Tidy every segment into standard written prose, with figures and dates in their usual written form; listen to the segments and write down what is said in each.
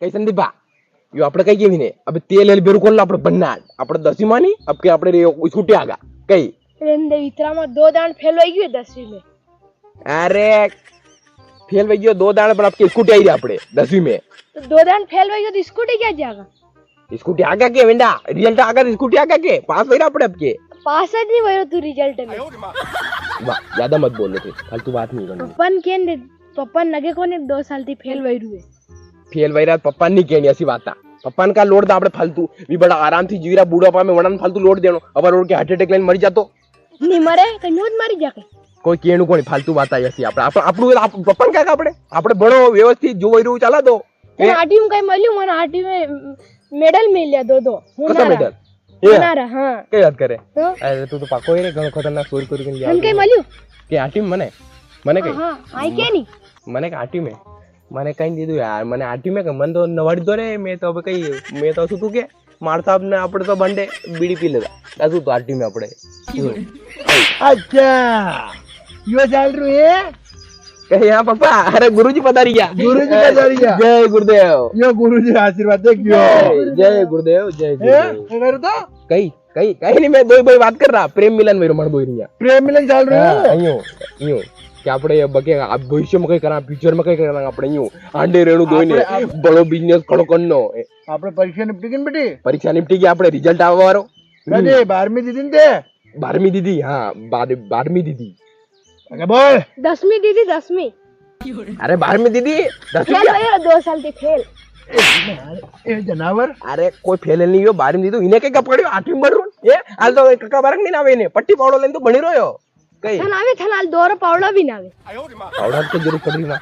કઈ સંદીપા યો આપણે કઈ કેવી ને અબે તેલ એલ બેરુ કોલ આપણે બન્ના આપણે 10वीं માની અબ કે આપણે સ્કૂટી આગા કઈ રેંદે વિતરામાં 2 દાણ ફેલવાઈ ગયું 10वीं में अरे फेल वही गयो 2 दाण पर आपकी स्कूटी आई रही આપણે 10वीं में तो 2 दाण फैलवाई गयो तो स्कूटी क्या जाएगा स्कूटी आगा के वेंडा रिजल्ट आगा स्कूटी आगा के पास वही આપણે आपके पास જ नहीं वयो तू रिजल्ट में वाह ज्यादा मत बोलो थे फालतू बात नहीं करनी पप्पन केन दे पप्पन नगे कोने 2 साल थी फेल वही रुए फेल वही रात पप्पा नहीं कहनी ऐसी बात था पप्पा का लोड था આપણે फालतू भी बड़ा आराम थी जीरा बूढ़ा में वणन फालतू लोड देनो अब रोड के हार्ट अटैक लाइन मरी जातो नहीं मरे कन्यो જ મરી જાકે કોઈ કેણું કોની ફાલતુ વાત આવી હશે આપણે આપણું પપ્પા કાકા આપણે ભણો વ્યવસ્થિત જો વઈ રહ્યું ચાલા દો આરટી में કઈ મળ્યું મને આરટી में मेडल मिल लिया दो કસા મેડલ હોનારા હા કઈ વાત કરે અરે તું તો પાકો રે ઘણો ખતરનાક ચોરી કરી કે હન કઈ મળ્યું કે આટી મને કઈ હા આઈ કે ની મને કે આટી में મને કઈ દીધું યાર મને આટી में કે મન તો નવાડી દો રે મેં તો હવે કઈ મેં તો શું તું કે માર સાહેબ ને આપણે તો બંડે બીડી પી લેતા દાદુ તો આટી में આપણે अच्छा यो चल रही है कहीं यहाँ पापा अरे गुरुजी पधारी गया गुरुजी पधारी गया। जय गुरुदेव यो गुरुजी आशीर्वाद दे क्यों जय गुरुदेव जय गुरुदेव अगर तो कहीं कहीं कहीं नहीं मैं दो ही बात कर रहा प्रेम मिलन मेरे मन बोल रही है प्रेम मिलन चल रही है यूं कि આપણે બકે ભવિષ્યમાં કઈ કરા ફ્યુચરમાં કઈ કરા આપણે યું આંડે રેણું દોઈને બળો બિઝનેસ ખડો કરનો આપણે પરીક્ષા નિપટી ગઈ ને બેટી પરીક્ષા નિપટી ગઈ આપણે રિઝલ્ટ આવવા વાળો કદી 12મી દીધી ને તે 12મી દીદી હા 12મી દીદી અગે બોલ 10वीं दीदी 10वीं अरे 12મી દીદી 10મી फेल वही 2 साल थी फेल એ જનાવર अरे कोई फेल नहीं हो 12મી દીધું એને કઈ કપડ્યો 8મી ભરું એ હાલ તો કકા બારક નહીં આવે ને પટ્ટી પાવડો લઈને તો ભણી રહ્યો કઈ थन आवे थन हाल दोर पावड़ा भी ना आवे पावडा की जरूरत पड़ रही ना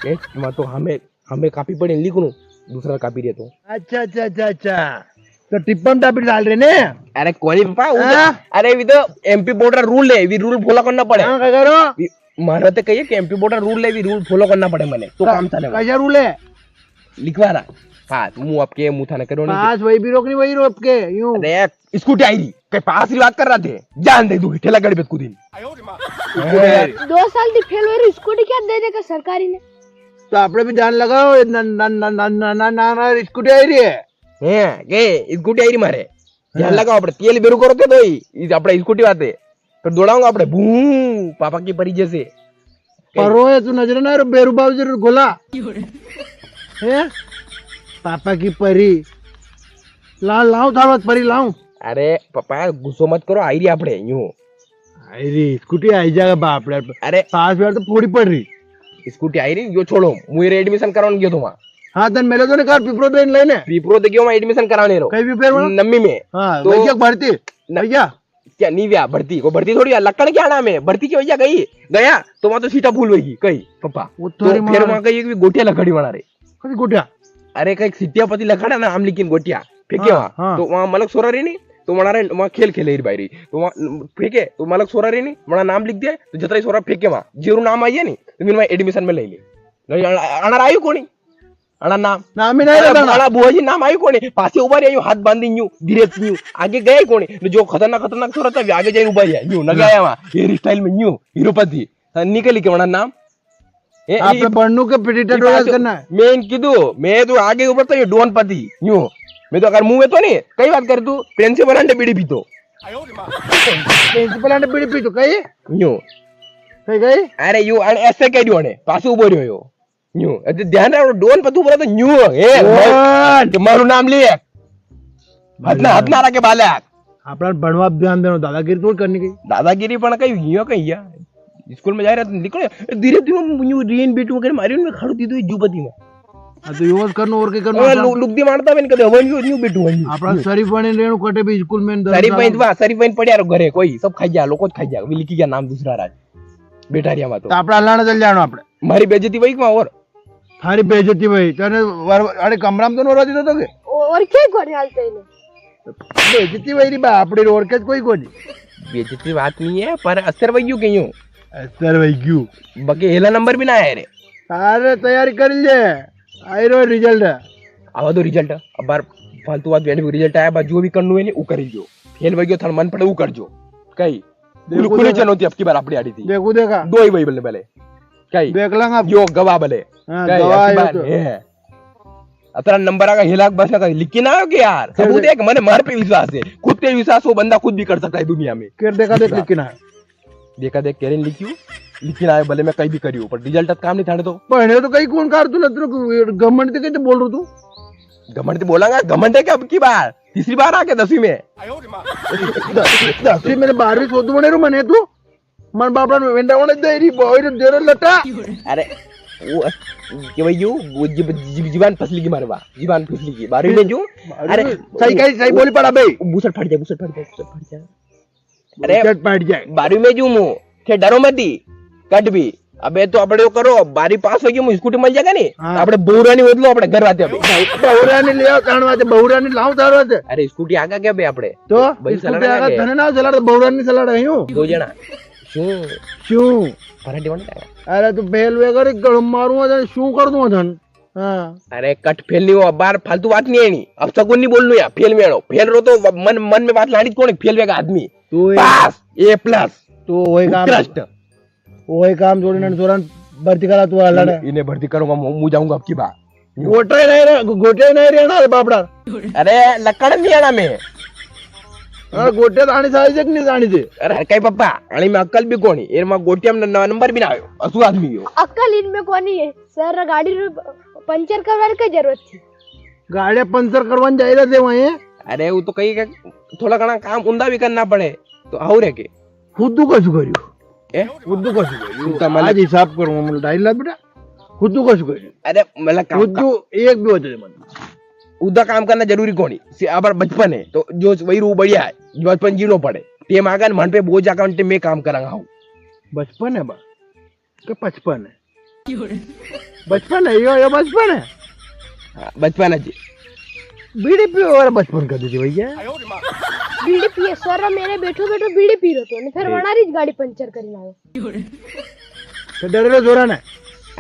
ए मैं तो हमें कापी पड़े लिखूं दूसरा कापी रहे तो अच्छा अच्छा अच्छा अच्छा तो टिप्पण टापी डाल रहे ने अरे कोई पापा अरे वी तो एमपी बोर्डर रूल है वी रूल फॉलो करना पड़े हां क्या करो मारे तो कहिए कि एमपी बोर्डर रूल है वी रूल फॉलो करना पड़े मने तो काम चलेगा कैसा रूल है लिखवा रहा हाँ मुंह आपके मुंह था ना करो नहीं पास वही भी रोकनी वही रोक के यूं अरे स्कूटी आई रही कहीं पास की बात कर रहे थे जान दे दू ठेला गाड़ी पे कूदी 2 साल थी फेल वही स्कूटी क्या दे देगा सरकारी ने तो આપણે भी जान लगाओ ना स्कूटी आई रही है હે કે સ્કૂટી આઈ મારે ધ્યાન લગાવો આપણે તેલ બેરું કરો તો દોઈ ઈ આપણે સ્કૂટી વાતે તો દોડાવું આપણે ભૂ પાપા की પરી જશે परो है तू नजर ना बेरू बाबू जरूर गोला है पापा की परी लाओ थारो परी लाऊं अरे पापा गुस्सो मत करो आई रही આપણે यूं अरे स्कूटी आई जाएगा बाप रे अरे पास बार तो पूरी पड़ रही स्कूटी आई रही यो छोड़ो मुझे एडमिशन कराने गयो तो वहां हाँ तन मेले तो ने कार पिपरो बेन लेने प्रीप्रो तो गयो मैं एडमिशन कराने रो कहीं भी फेर नम्मी में हाँ तो- भैया भर्ती भैया क्या नहीं व्या भर्ती को भर्ती थोड़ी है, लक्कड़ क्या नाम है भर्ती की वजह गई गया तो वहां तो सीटा फूल होगी कहीं पापा वो तो थोड़ी फिर वहां कहीं भी गोटिया लकड़ी बना रहे कभी गुटिया अरे कहीं सीटिया पति लखड़ा ना आम लेकिन गोटिया फेंके हाँ, वहां हाँ। तो वहां मलक सोरा रही नहीं तो वहां रहे वहां खेल खेले रही बाई तो वहां फेंके तो मलक सोरा रही नहीं वहां नाम लिख दिया तो जतरा सोरा फेंके वहां जीरो नाम आई है नहीं तो मैं एडमिशन में ले ली अणार आयु कोणी अणार नाम नाम ही नहीं रहता अणार बुआजी नाम आयु कोणी पासे उभा रही हाथ बांधी न्यू धीरे न्यू आगे गए कोणी जो खतरनाक सोरा था आगे जाए उभा रहा न्यू न गया वहां हेयर स्टाइल में न्यू हीरोपति निकली के वहां नाम आपने बनू के प्रेडिटर करना है मैं कीधु मैं तो आगे ऊपर तो डोन पति यूं मैं तो अगर मुंह में तो नहीं कई बात कर तू प्रिंसिपल अंडे बीड़ी पीतो प्रिंसिपल ने बीड़ी पी तो कही यूं कही गई अरे यू ऐसे कह दियो ने पास उभो रह्यो यूं એટલે ધ્યાન રાખો ડોન પતું બોલે તો ન્યુ એ મારું નામ લે હાથના રાખે બાલક अपना बनवा ध्यान देना दादागिरी थोड़ी करनी गई દાદાગીરી પણ કઈ યો કઈ યા स्कूल में जा रहा था निकलो धीरे धीरे न्यू रेन बेटू कर मारियो ने खड़ो दीदो जुबती में हाँ तो यूज करनो और के करनो ओ लुगदी मारता बेन कदे हवन न्यू बेटू हवन अपना शरीफ बने रेणु कटे भी स्कूल में सरी पॉइंट पड़िया रो घरे कोई सब खाई जा लोको खाई जा लिखी गया नाम दूसरा राज बेटारिया में तो अपना लाना चल जानो अपने मारी बेइज्जती वही में और थारी बेइज्जती भाई तने अरे कमरा में तो नो रही तो के और क्या कोने हालते ने बेइज्जती भाई री बा अपनी रोड के कोई कोनी बेइज्जती बात नहीं है पर असर वही क्यों क्यों सर भाई क्यों बके हेला नंबर भी ना आया रे अरे तैयारी कर ले आई रो रिजल्ट आवा दो रिजल्ट अब बार फालतू बात बेन रिजल्ट आया बा जो भी करनु है ने उ करी जो फेल वही थन मन पड़े उ करजो कई खुली चनौती अब की बार अपनी आड़ी थी देखो देखा दो ही वही बल्ले कई देख लेंगे यो गवा बले हाँ, कई गवाह ऐसी है बात तो। है तेरा नंबर आगा हिलाक बस ना लिख के ना आओगे यार, सबूत है कि मैंने मार पे विश्वास है, खुद पे विश्वास वो बंदा खुद भी कर सकता है दुनिया में। केर देखा देख लिख के ना देखा देख केरेन लिखियो, लिखिन आयो भले मैं कहीं भी करियो पर रिजल्ट काम नहीं थाने तो। पहले तो कहीं कौन कार तू ना गवर्नमेंट के बोल रहा तू घमंड बोलांगा, घमंड है क्या अब की बार, तीसरी बार आके 10वीं में। 10वीं मैंने 12वीं सोच बने रू मने तू मन बापड़ा वेंडा होने दे री बॉय दे रे लटा। अरे वो कि भाई यू वो जीवान फसली की मारवा, जीवान फसली की 12वीं में जो। अरे सही बोली पड़ा बे, बुसट फट जाए, बुसट फट जाए, बुसट फट जाए। अरे चट पट जाए 12वीं में जो मु के डरो मत दी कट भी। अबे तो આપણે એવું કરો 12 પાસ થઈ ગયું હું સ્કૂટી મળી જાગે ને આપણે બહુરાની બદલો આપણે ઘર વાતે હવે બહુરાની લેવા કારણ વાતે બહુરાની લાવ તારો વાતે। અરે સ્કૂટી આગા કે બે આપણે તો ભાઈ સ્કૂટી સલાડા આગળ કે તને ના ચલાડ બહુરાની ચલાડ હું દો જણા શું શું પરાઠી વણ અરે તું બેલ વગર ગળમ મારું તને શું કર દઉં તને। હા अरे कट फेल नहीं हो बार फालतू बात नहीं है नहीं, अब सगुन नहीं बोलनू यार, फेल में आनो फेल रो तो मन मन में बात लानी कौन फेल वेगा आदमी तू पास A+ तो वही काम उत्कृष्ट वही काम छोड़ने तुरंत भर्ती करा तू लड़े इन्हें भर्ती करूंगा मुंह जाऊंगा अब की बार गोटे नहीं रहना बापड़ा। अरे लकड़ नहीं आना मैं गोटे आने सारी नहीं जानी थी। अरे कई पप्पा आणि में अक्कल भी कोणी एर में गोटियम नंबर भी ना आयो असु आदमी हो अक्कल इनमें कोनी है सर, गाड़ी पंचर करवाने की जरूरत थी, गाड़ी पंचर करवाने जाए थे वहीं। अरे वो तो कहीं का थोड़ा घना काम उंदा भी करना पड़े तो आओ रे के खुद कशु करियो ए खुद कशु करियो आज हिसाब करूंगा मतलब डाइल ला बेटा खुद कशु करियो। अरे मतलब खुद एक भी होते मन उदा काम करना जरूरी कोनी अबर बचपन है तो जो वही रू बढ़िया है, बचपन जीनो पड़े टेम आगन मन पे बोझ जाकर मैं काम करांगा हूँ। बचपन है बा के 55 है बचपन है यो बचपन है। हाँ, बचपन है जी बीड़ी पी और बचपन कर दीजिए भैया। बीड़ी पिए सर, मेरे बैठो बैठो बीड़ी पी रहो तो फिर वनारी गाड़ी पंचर करने आयो तो डर रे जोरा ना।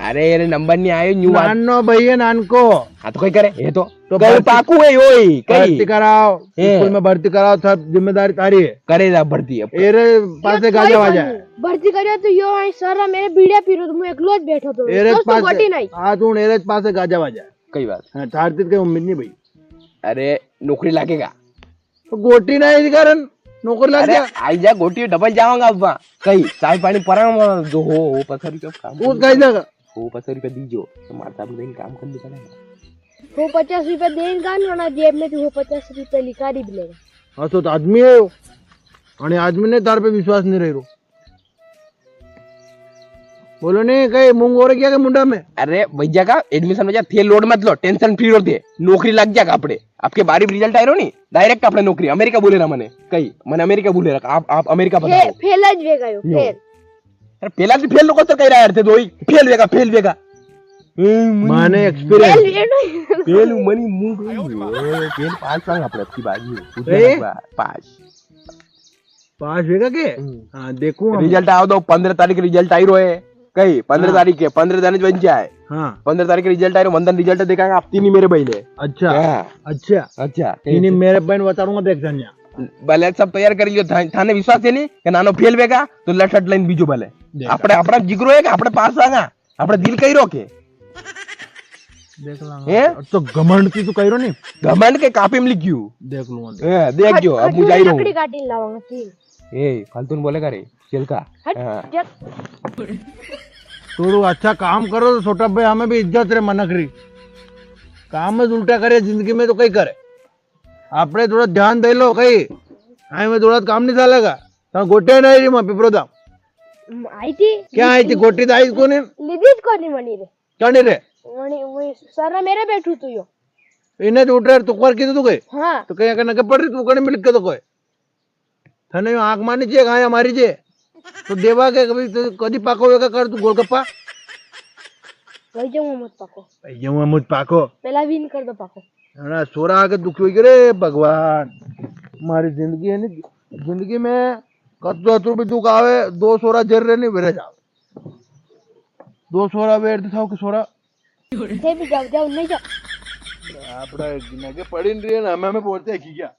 अरे ये नंबर नहीं आयो न्यू नानो भैया नान को हाँ तो कहीं करे ये तो गल पाकू है योई कहीं भर्ती कराओ स्कूल में भर्ती कराओ सब जिम्मेदारी तारी है करेगा भर्ती अब एरे पासे गाजा वाजा भर्ती करे तो यो आई सर मेरे बीड़िया पी रहो तो मैं एकलो ज बैठो तो एरे दोस्तों गोटी नहीं हां तू एरे पासे गाजा वाजा कई बात हां तारती के उम्मीद नहीं भाई। अरे नौकरी लगेगा तो गोटी नहीं इस कारण नौकरी लग गया आई जा गोटी डबल जाऊंगा अब कहीं चाय पानी परा जो हो 50 रुपया काम वो कहीं जगह हो 50 रुपया दीजो तो मारता भी काम करने पड़ेगा वो 50 रुपया देगा ना जेब में तो वो 50 रुपया लिकारी भी लेगा। हाँ तो आदमी है और आदमी ने तार पे विश्वास नहीं रही रो बोलो नहीं कहीं मूंग हो गया मुंडा में। अरे भैया का एडमिशन में जा थे लोड मत लो टेंशन फ्री होते नौकरी लग जाएगा अपने आपके बारी रिजल्ट आए नी डायरेक्ट अपने नौकरी अमेरिका बोले ना मैंने कहीं मैंने अमेरिका बोले रखा आप अमेरिका बताओ फेल आज वेगा यो फेल। अरे पहला भी फेल लोग तो कह रहा थे दोई फेल वेगा माने एक्सपीरियंस फेल मनी मुंह फेल पास सांग आपल्या की बाजी पास वेगा के हां देखो रिजल्ट आओ दो 15 तारीख रिजल्ट आई रोए कहीं 15 तारीख के 15 दिन बन जाए हाँ 15 तारीख रिजल्ट आए वंदन रिजल्ट दिखाएंगे आप तीन ही मेरे बहले। अच्छा अच्छा अच्छा तीन मेरे बहन बताऊंगा देख जानिया भले सब तैयार कर लियो थाने विश्वास है नहीं कि नानो फेल वेगा तो लट लाइन बीजो भले अपने अपना जिगरो है अपने पास आगा अपने दिल कही रोके देख लांगा तो घमंड की तू कही रो नहीं घमंड के कापी में लिखियो देख लूंगा देख जो अब मुझे आई लकड़ी काटी लाऊंगा तीन ए फालतू बोलेगा रे चल का तो अच्छा काम करो तो छोटा भाई हमें भी इज्जत रे मनकरी काम में उल्टा करे जिंदगी में तो कहीं करे आपने थोड़ा ध्यान दे लो कहीं आई में थोड़ा काम नहीं चलेगा तो गोटे नहीं रही मैं पिपरोदा आई थी क्या आई थी गोटी तो आई कोने लिदीज कोनी मनी रे क्या नहीं रे मनी वो सर मेरे बैठू तू यो इन्हें तो उठ रहे तू कर की तू गए हां तो कहीं का नके पड़ रही तू कने मिल के तो कोई थाने आंख मारनी चाहिए गाय हमारी जे तो देवा के कभी तो कदी पाको वेगा कर तू गोलगप्पा वही जो मत पाको ये मुझ पाको पहला विन कर दो पाको ना सोरा आके दुखी हुई रे भगवान हमारी जिंदगी है नहीं जिंदगी में कत्तो भी दुख आवे 2 सोरा जर रे नहीं बेरे जाओ 2 सोरा वेट दिखाओ कि सोरा थे भी जाओ नहीं जाओ आपड़ा नगे पड़ी नहीं रही है ना हमें बोलते हैं कि क्या